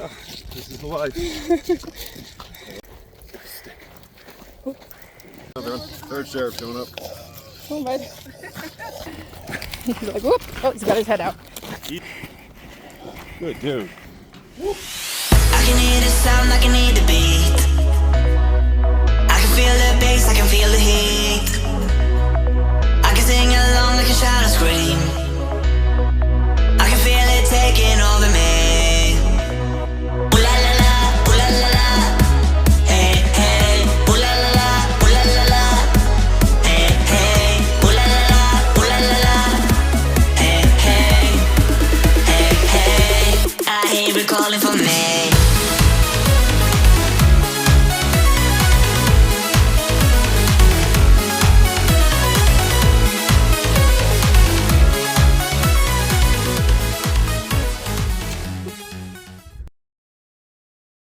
This is the life. Third sheriff going up. Oh, bud. He's like, whoop. Oh, he's got his head out. Good dude. I can hear the sound, I can hear the beat. I can feel the bass, I can feel the heat. I can sing along, I can shout and scream. I can feel it taking over me. Ooh la la la, ooh la la la. Hey, hey, ooh la la la, ooh la la la. Hey, hey, ooh la la la, ooh la la la. Hey, hey, hey, hey. I hear it calling for me.